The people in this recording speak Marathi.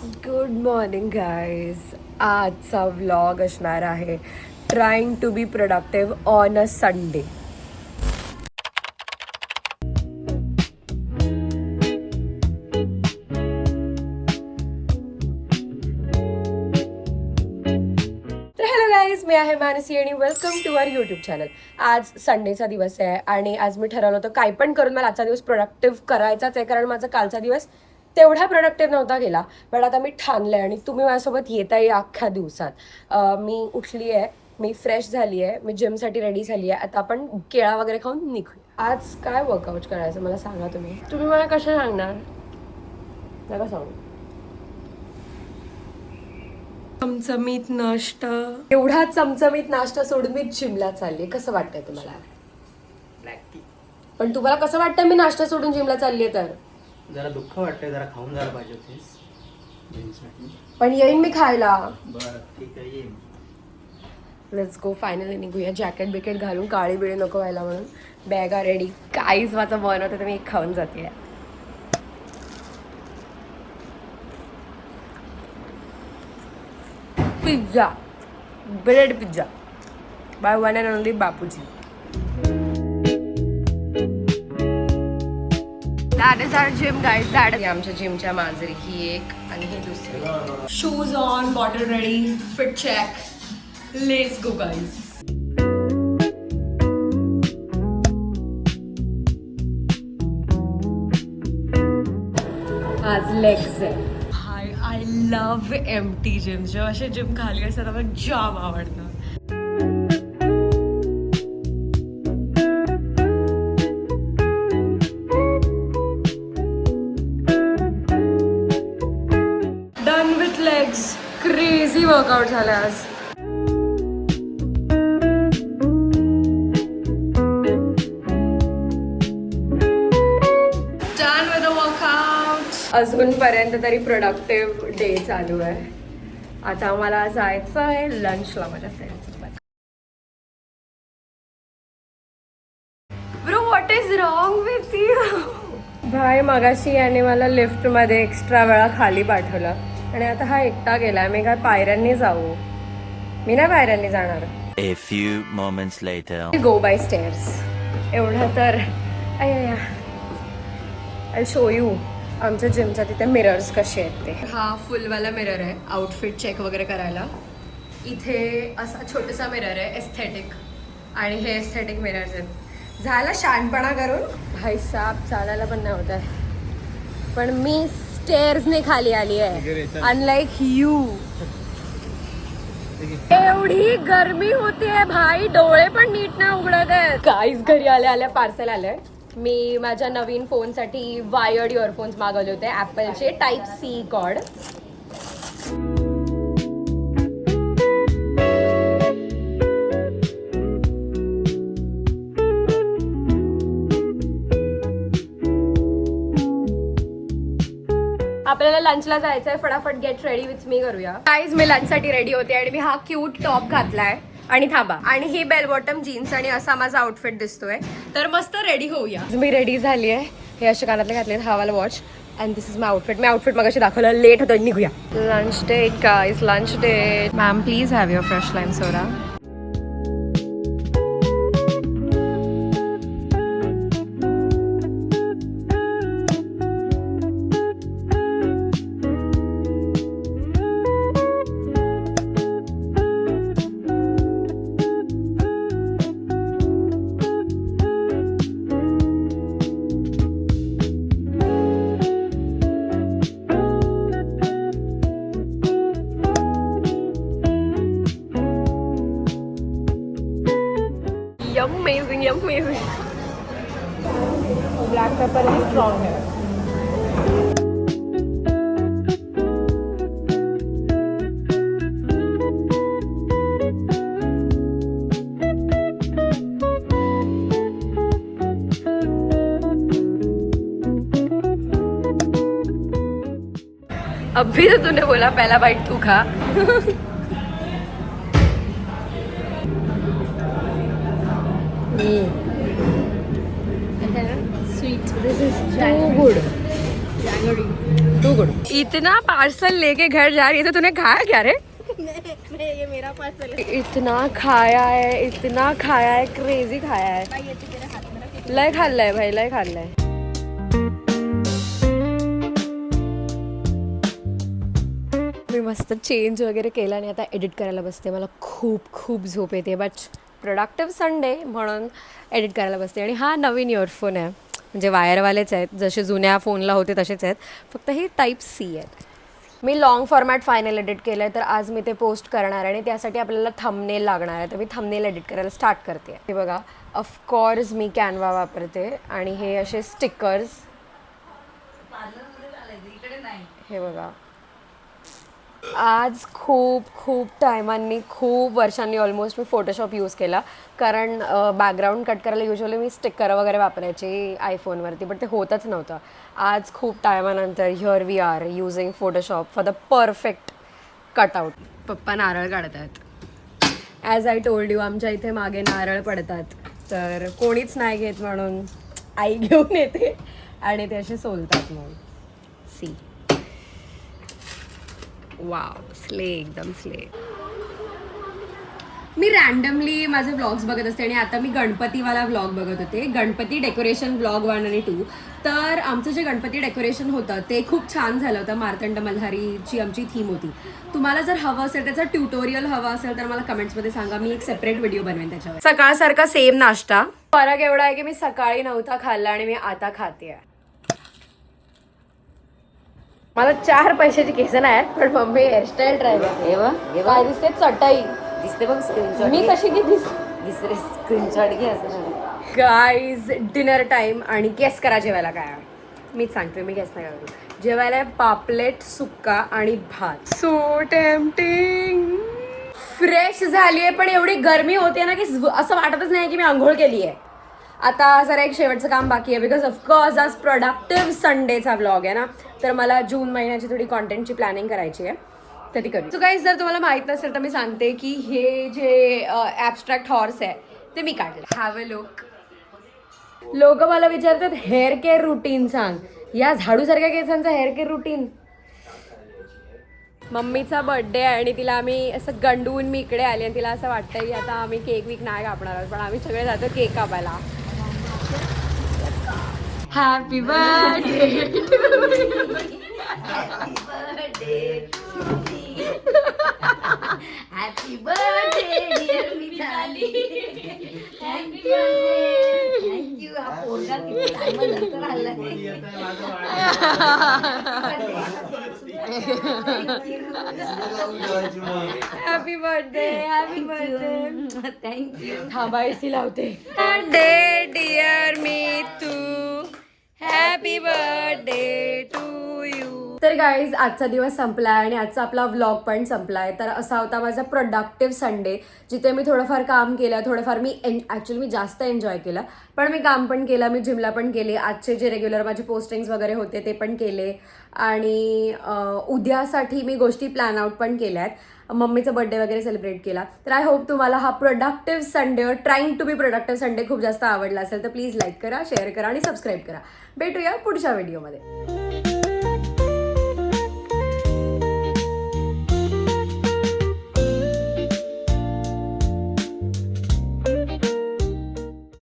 Good morning guys. आजचा व्लॉग असणार आहे trying to be productive on a Sunday. मी आहे मानसी आणि welcome to our YouTube channel. आज संडेचा दिवस आहे आणि आज मी ठरवलं होतं काही पण करून मला आजचा दिवस प्रोडक्टिव्ह करायचाच आहे, कारण माझा कालचा दिवस तेवढा प्रोडक्टिव्ह नव्हता गेला. पण आता मी ठाणलं आहे आणि तुम्ही माझ्यासोबत येता या अख्ख्या दिवसात. मी उठली आहे, मी फ्रेश झाली आहे, मी जिमसाठी रेडी झाली आहे. आता आपण केळा वगैरे खाऊन निघूया. आज काय वर्कआउट करायचं मला सांगा. तुम्ही मला कसं सांगणार, नका सांगू. चमचमीत नाश्ता. एवढा चमचमीत नाश्ता सोडून मी जिमला चालली. कसं वाटतंय तुम्हाला? पण तुम्हाला कसं वाटतंय मी नाश्ता सोडून जिमला चालली? तर जरा दुःख वाटतंय, जरा खाऊन जायला पाहिजे होतीस. पण येईन मी खायला. बरं ठीक आहे, येईन. Let's go. फायनली निघूया. जॅकेट बिकेट घालून, काळी बिळी नको व्हायला म्हणून. बॅगा रेडी. काहीच माझं मन होतं तर मी खाऊन जाते. Pizza, bread pizza by one and only Bapuji. That is our gym guys. That is आमच्या जिमच्या मांजरी. ही एक आणि ही दुसरी. Shoes on, bottle ready, fit check. Let's go guys. आज लेग्स आहे. I love empty gym. जेव्हा असे जिम खाली असतात मला जाम आवडतं. Done with legs. Crazy workout झाला आज. अजूनपर्यंत तरी प्रोडक्टिव्ह डे चालू आहे. आता मला जायचं आहे लंचला माझ्या फ्रेंड्ससोबत. Bro what is wrong with you? भाई मगाशी याने मला लिफ्टमध्ये एक्स्ट्रा वेळा खाली पाठवलं आणि आता हा एकटा गेलाय. मी काय पायऱ्यांनी जाऊ? मी नाही पायऱ्यांनी जाणार. A few moments later. Go by stairs. एवढं तर आय शो यू आमच्या जिमच्या तिथे मिरर्स कसे आहेत ते. हा फुलवाला मिरर आहे आउटफिट चेक वगैरे करायला. इथे असा छोटासा मिरर आहे एस्थेटिक, आणि हे एस्थेटिक मिरर्स आहेत. झाला शहाणपणा करून. भाई साप चालायला पण नाही होत आहे. पण मी स्टेअर्सने खाली आली आहे, अनलाईक यू. एवढी गरमी होते भाई, डोळे पण नीट नाही उघडत आहेत. काहीच घरी आल्या पार्सल आलंय. मी माझ्या नवीन फोनसाठी वायर्ड इयरफोन्स मागवले होते ॲपलचे टाईप सी कॉर्ड. आपल्याला लंचला जायचंय. फटाफट गेट रेडी विथ मी करूया. गाईज मी लंचसाठी रेडी होते आणि मी हा क्यूट टॉप घातलाय. आणि थांबा, आणि ही बेल बॉटम जीन्स आणि असा माझा आउटफिट दिसतोय. तर मस्त रेडी होऊया. मी रेडी झाली आहे. हे असे कानातले घातले, हा वाला watch, and this is my outfit. मी आउटफिट मगाशी दाखवलं. लेट होतं, निघूया. Lunch date guys, lunch date. Ma'am please have your fresh lime soda. Amazing, amazing. Black pepper is strong है. अभी तो तूने बोला पहला बाइट तू खा. Sweet. This is too good. Jaggery. Too good. इतना पार्सल लेके घर जा रही है तो तूने खाया क्या रे? ये मेरा पार्सल है इतना खाया है क्रेजी खाया है. भाई, ये तो तेरे हाथ में रख. लय खाल्लंय भाई, लय खाल्लंय. मी मस्त चेंज वगैरे केला आणि आता एडिट करायला बसते. मला खूप खूप झोप येते बट प्रोडक्टिव्ह संडे म्हणून एडिट करायला बसते. आणि हा नवीन इयरफोन आहे, म्हणजे वायरवालेच आहेत, जसे जुन्या फोनला होते तसेच आहेत, फक्त हे टाईप सी आहेत. मी लॉंग फॉर्मॅट फायनल एडिट केलं आहे, तर आज मी ते पोस्ट करणार आहे आणि त्यासाठी आपल्याला थंबनेल लागणार आहे. तर मी थंबनेल एडिट करायला स्टार्ट करते. हे बघा, ऑफकोर्स मी कॅनवा वापरते आणि हे असे स्टिकर्स, हे बघा. आज खूप खूप टायमांनी, खूप वर्षांनी ऑलमोस्ट मी फोटोशॉप यूज केला, कारण बॅकग्राऊंड कट करायला युजली मी स्टिकर वगैरे वापरायची आयफोनवरती, बट ते होतच नव्हतं. आज खूप टायमानंतर here we are using Photoshop for the perfect cutout. पप्पा नारळ काढत आहेत. ॲज आय टोल्ड यू, आमच्या इथे मागे नारळ पडतात, तर कोणीच नाही घेत म्हणून आई घेऊन येते आणि ते असे सोलतात. म्हणून सी, वाव, स्ले, एकदम स्ले. मी रँडमली माझे व्लॉग्स बघत असते आणि आता मी गणपतीवाला व्लॉग बघत होते, गणपती डेकोरेशन व्लॉग 1 आणि 2. तर आमचं जे गणपती डेकोरेशन होतं ते खूप छान झालं होतं. मार्तंड मल्हारीची आमची थीम होती. तुम्हाला जर हवं असेल, त्याचं ट्युटोरियल हवं असेल तर मला कमेंट्समध्ये सांगा, मी एक सेपरेट व्हिडिओ बनवेन त्याच्यावर. सकाळसारखा सेम नाश्ता, फरक एवढा आहे की मी सकाळी नव्हता खाल्ला आणि मी आता खाते. मला 4 पैशाची केस नाही आहेत, पण मम्मी हेअरस्टाईल ट्राय करते. काय दिसते? चटई दिसते बघ स्क्रीनशॉट. मी कशी की दिसरे स्क्रीनशॉट घे असं. गाईज, डिनर टाइम आणि गेस करा जेवायला काय आहे. मीच सांगते, मी गेस नाही करू. जेवायला आहे पापलेट सुक्का आणि भात. So tempting. फ्रेश झाली आहे, पण एवढी गरमी होते ना की असं वाटतच नाही की मी आंघोळ केली आहे. आता जरा एक शेवटचं काम बाकी आहे, बिकॉज ऑफकोर्स आज प्रोडक्टिव्ह संडेचा व्लॉग आहे ना, तर मला जून महिन्याची थोडी कॉन्टेंटची प्लॅनिंग करायची आहे, तर ती करू. सो गाईज, जर तुम्हाला माहीत नसेल तर मी सांगते की हे जे ॲबस्ट्रॅक्ट हॉर्स आहे ते मी काढलं. Have a look. लोक मला विचारतात हेअर केअर रुटीन सांग. या झाडूसारख्या केसांचं हेअर केअर रुटीन. मम्मीचा बर्थडे आहे आणि तिला आम्ही असं गंडवून मी इकडे आली आणि तिला असं वाटतं की आता आम्ही केक वीक नाही कापणार आहोत, पण आम्ही सगळे जातो केक कापायला. Happy birthday. Happy birthday dear Mitali. Thank you. हा पोरगा किती टाइमानंतर आला. Happy birthday, happy birthday. Thank you. थांबा, एसी लावते. बर्थडे डिअर मी तू, हॅपी बर्थडे टू यू. तर गाईज, आजचा दिवस संपला आहे आणि आजचा आपला व्लॉग पण संपला आहे. तर असा होता माझा प्रोडक्टिव्ह संडे, जिथे मी थोडंफार काम केलं, थोडंफार मी ॲक्च्युली मी जास्त एन्जॉय केलं, पण मी काम पण केलं, मी जिमला पण गेले, आजचे जे रेग्युलर माझे पोस्टिंग्स वगैरे होते ते पण केले आणि उद्यासाठी मी गोष्टी प्लॅन आउट पण केल्या आहेत. मम्मीचा बर्थडे वगैरे सेलिब्रेट केला. तर आय होप तुम्हाला हा productive Sunday, trying to be productive Sunday खूप जास्त आवडला असेल तर प्लीज लाईक करा, शेअर करा आणि सबस्क्राईब करा. भेटूया पुढच्या व्हिडिओमध्ये.